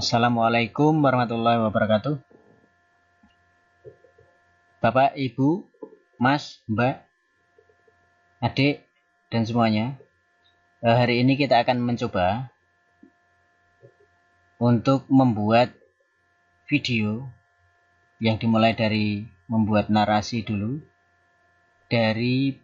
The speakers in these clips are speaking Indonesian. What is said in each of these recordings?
Assalamualaikum warahmatullahi wabarakatuh. Bapak, Ibu, Mas, Mbak, adik, dan semuanya. Hari ini kita akan mencoba untuk membuat video yang dimulai dari membuat narasi dulu dari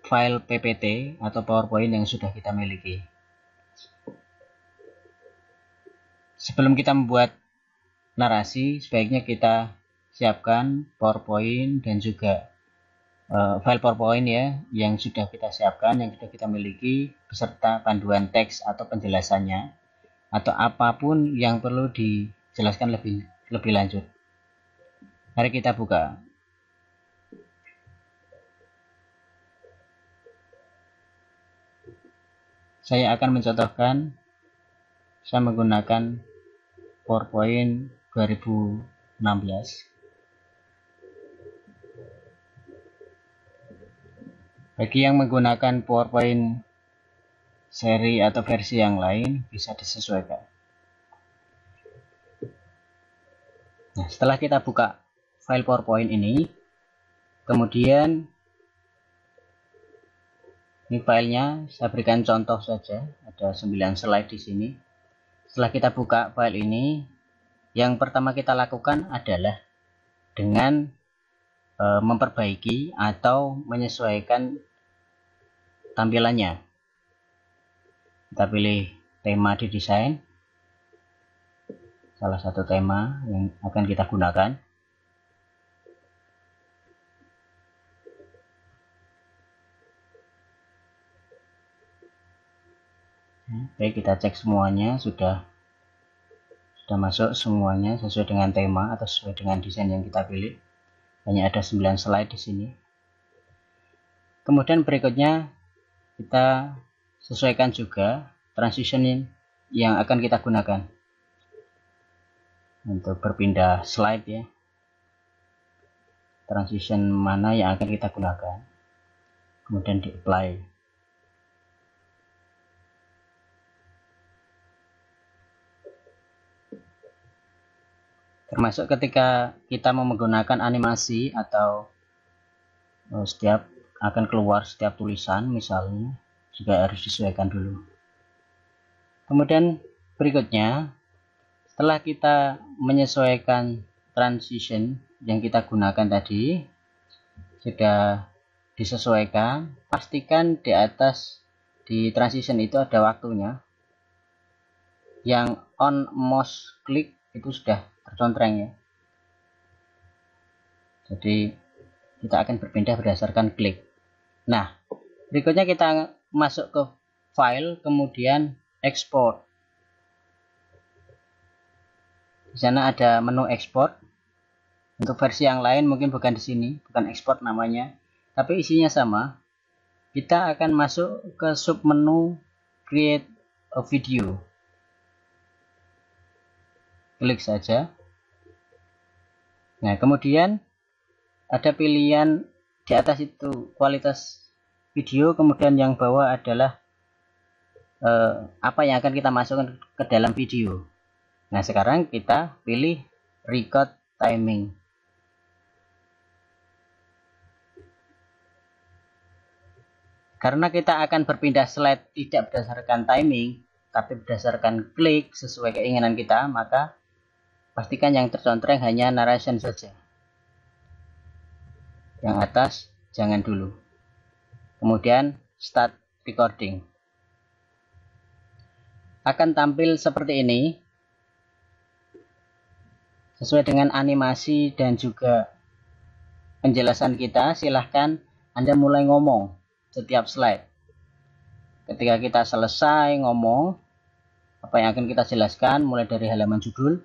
file PPT atau PowerPoint yang sudah kita miliki. Sebelum kita membuat narasi, sebaiknya kita siapkan PowerPoint dan juga file PowerPoint ya yang sudah kita siapkan, yang sudah kita miliki beserta panduan teks atau penjelasannya atau apapun yang perlu dijelaskan lebih lanjut. Mari kita buka. Saya akan mencontohkan saya menggunakan PowerPoint 2016. Bagi yang menggunakan PowerPoint seri atau versi yang lain bisa disesuaikan. Nah, setelah kita buka file PowerPoint ini, kemudian ini filenya saya berikan contoh saja, ada 9 slide di sini. Setelah kita buka file ini, yang pertama kita lakukan adalah dengan memperbaiki atau menyesuaikan tampilannya. Kita pilih tema di desain, salah satu tema yang akan kita gunakan. Baik, kita cek semuanya sudah masuk semuanya sesuai dengan tema atau sesuai dengan desain yang kita pilih. Hanya ada 9 slide di sini. Kemudian berikutnya kita sesuaikan juga transition yang akan kita gunakan untuk berpindah slide ya. Transition mana yang akan kita gunakan. Kemudian di apply. Termasuk ketika kita mau menggunakan animasi atau setiap akan keluar setiap tulisan misalnya juga harus disesuaikan dulu. Kemudian berikutnya setelah kita menyesuaikan transition yang kita gunakan tadi sudah disesuaikan, pastikan di atas di transition itu ada waktunya. Yang on mouse click itu sudah tercontreng ya. Jadi kita akan berpindah berdasarkan klik. Nah, berikutnya kita masuk ke file, kemudian export. Di sana ada menu export. Untuk versi yang lain mungkin bukan di sini, bukan export namanya, tapi isinya sama. Kita akan masuk ke submenu create a video. Klik saja. Nah, kemudian ada pilihan di atas itu kualitas video, kemudian yang bawah adalah apa yang akan kita masukkan ke dalam video. Nah, sekarang kita pilih record timing. Karena kita akan berpindah slide tidak berdasarkan timing, tapi berdasarkan klik sesuai keinginan kita, maka pastikan yang tercontreng hanya narration saja. Yang atas jangan dulu. Kemudian start recording. Akan tampil seperti ini. Sesuai dengan animasi dan juga penjelasan kita, silahkan Anda mulai ngomong setiap slide. Ketika kita selesai ngomong, apa yang akan kita jelaskan mulai dari halaman judul,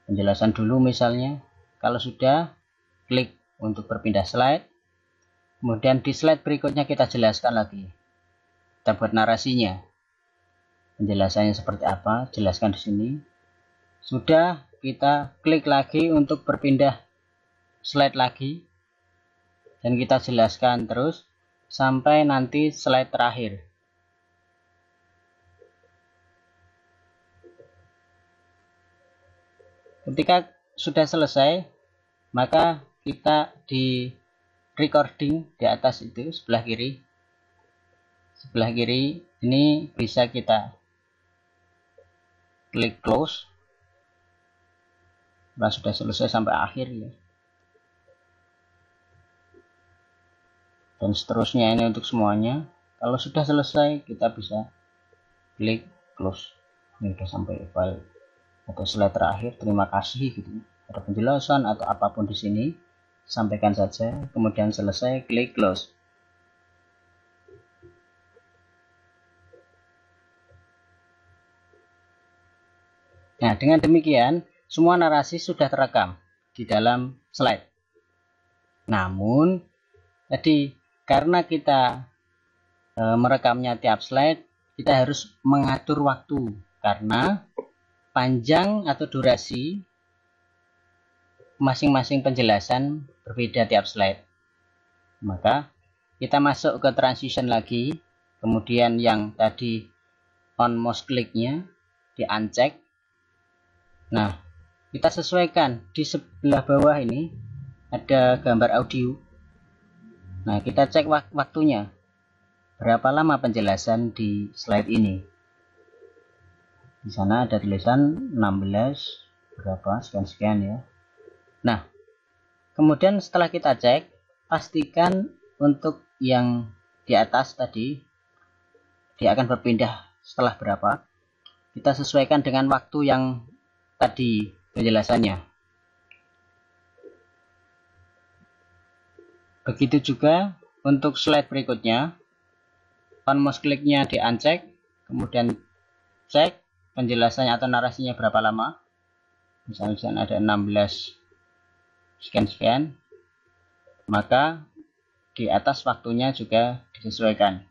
penjelasan dulu misalnya. Kalau sudah, klik untuk berpindah slide. Kemudian di slide berikutnya kita jelaskan lagi. Kita buat narasinya. Penjelasannya seperti apa, jelaskan di sini. Sudah, kita klik lagi untuk berpindah slide lagi. Dan kita jelaskan terus sampai nanti slide terakhir. Ketika sudah selesai, maka kita di recording di atas itu sebelah kiri ini bisa kita klik close. Nah, sudah selesai sampai akhir ya. Dan seterusnya ini untuk semuanya. Kalau sudah selesai, kita bisa klik close. Ini sudah sampai file atau slide terakhir. Terima kasih gitu. Ada penjelasan atau apapun di sini, sampaikan saja. Kemudian selesai, klik close. Nah, dengan demikian, semua narasi sudah terekam di dalam slide. Namun, tadi karena kita merekamnya tiap slide, kita harus mengatur waktu karena panjang atau durasi masing-masing penjelasan berbeda tiap slide. Maka kita masuk ke transition lagi, kemudian yang tadi on mouse click-nya di uncheck. Nah, kita sesuaikan di sebelah bawah ini ada gambar audio. Nah, kita cek waktunya. Berapa lama penjelasan di slide ini? Di sana ada tulisan 16 berapa sekian ya. Nah, kemudian setelah kita cek, pastikan untuk yang di atas tadi dia akan berpindah setelah berapa. Kita sesuaikan dengan waktu yang tadi penjelasannya. Begitu juga untuk slide berikutnya. On mouse kliknya di uncheck, kemudian cek penjelasannya atau narasinya berapa lama. Misalnya ada 16 sekian-sekian, maka di atas waktunya juga disesuaikan.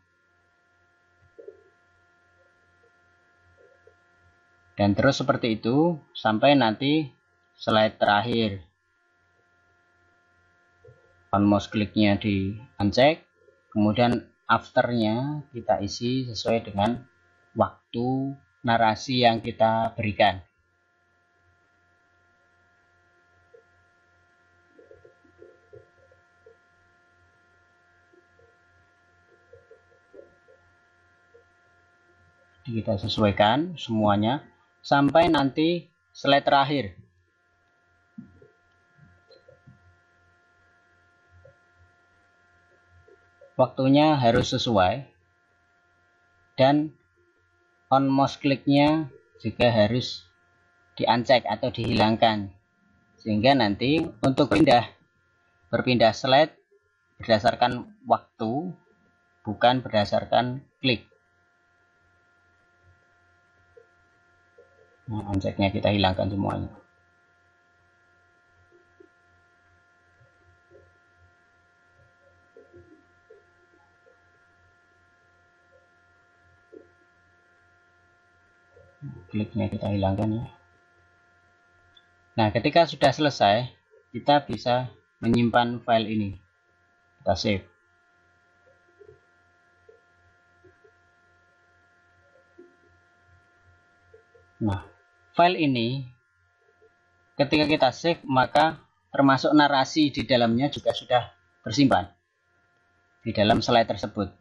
Dan terus seperti itu sampai nanti slide terakhir. On mouse kliknya di uncheck, kemudian afternya kita isi sesuai dengan waktu narasi yang kita berikan. Jadi kita sesuaikan semuanya sampai nanti slide terakhir. Waktunya harus sesuai dan on mouse kliknya juga harus di uncheck atau dihilangkan, sehingga nanti untuk berpindah slide berdasarkan waktu, bukan berdasarkan klik. Nah, unchecknya kita hilangkan semuanya. Kliknya kita hilangkan ya. Nah, ketika sudah selesai, kita bisa menyimpan file ini. Kita save. Nah, file ini ketika kita save, maka termasuk narasi di dalamnya juga sudah tersimpan di dalam slide tersebut.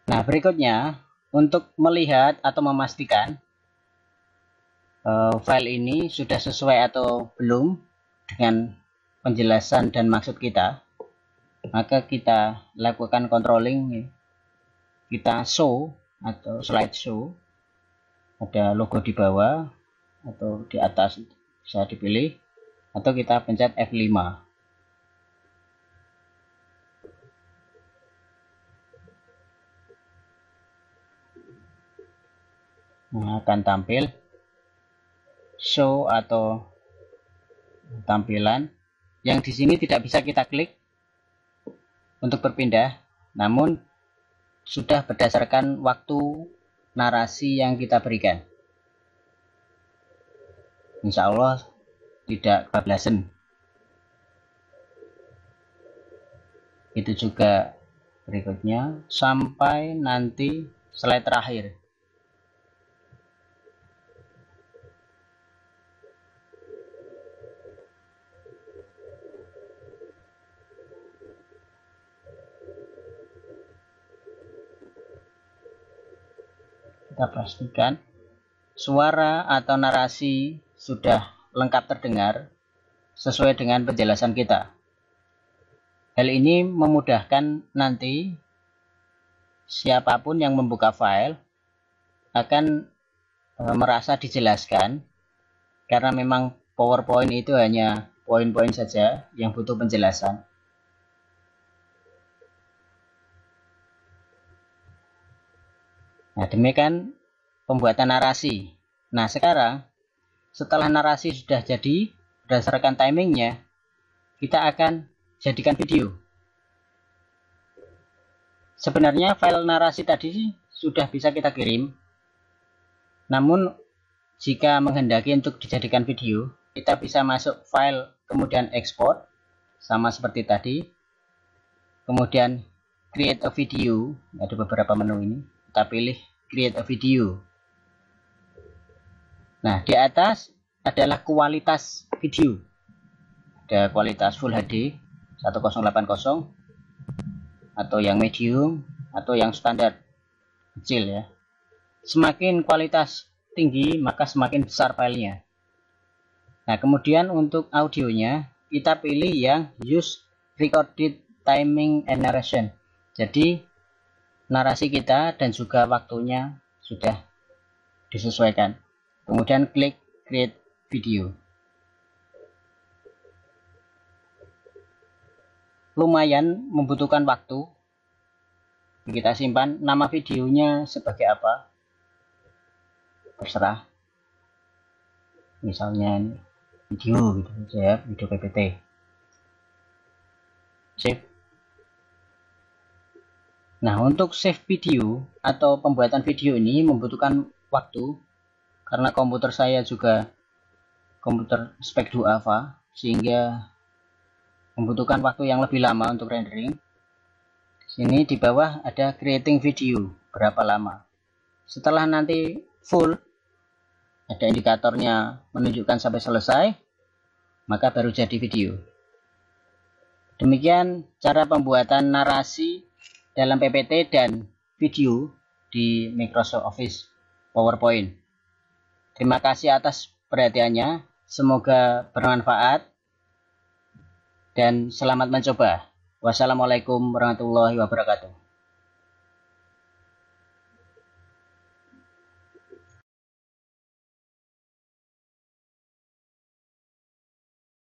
Nah, berikutnya untuk melihat atau memastikan file ini sudah sesuai atau belum dengan penjelasan dan maksud kita, maka kita lakukan controlling. Kita show atau slide show, ada logo di bawah atau di atas bisa dipilih, atau kita pencet F5. Nah, akan tampil show atau tampilan yang di sini tidak bisa kita klik untuk berpindah, namun sudah berdasarkan waktu narasi yang kita berikan. Insya Allah tidak kebablasan. Itu juga berikutnya sampai nanti slide terakhir. Kita pastikan suara atau narasi sudah lengkap terdengar sesuai dengan penjelasan kita. Hal ini memudahkan nanti siapapun yang membuka file akan merasa dijelaskan, karena memang PowerPoint itu hanya poin-poin saja yang butuh penjelasan. Nah, demikian pembuatan narasi. Nah, sekarang setelah narasi sudah jadi berdasarkan timingnya, kita akan jadikan video. Sebenarnya file narasi tadi sudah bisa kita kirim, namun jika menghendaki untuk dijadikan video, kita bisa masuk file, kemudian export, sama seperti tadi. Kemudian create a video, ada beberapa menu ini. Kita pilih create a video. Nah, di atas adalah kualitas video. Ada kualitas Full HD 1080 atau yang medium atau yang standar kecil ya. Semakin kualitas tinggi maka semakin besar filenya. Nah, kemudian untuk audionya kita pilih yang use recorded timing and narration. Jadi narasi kita dan juga waktunya sudah disesuaikan. Kemudian klik create video. Lumayan membutuhkan waktu. Kita simpan nama videonya sebagai apa, terserah. Misalnya video gitu saja, video PPT. Save. Nah, untuk save video atau pembuatan video ini membutuhkan waktu, karena komputer saya juga komputer spek 2 AVA, sehingga membutuhkan waktu yang lebih lama untuk rendering. Di sini di bawah ada creating video, berapa lama. Setelah nanti full, ada indikatornya menunjukkan sampai selesai, maka baru jadi video. Demikian cara pembuatan narasi dalam PPT dan video di Microsoft Office PowerPoint. Terima kasih atas perhatiannya. Semoga bermanfaat dan selamat mencoba. Wassalamualaikum warahmatullahi wabarakatuh.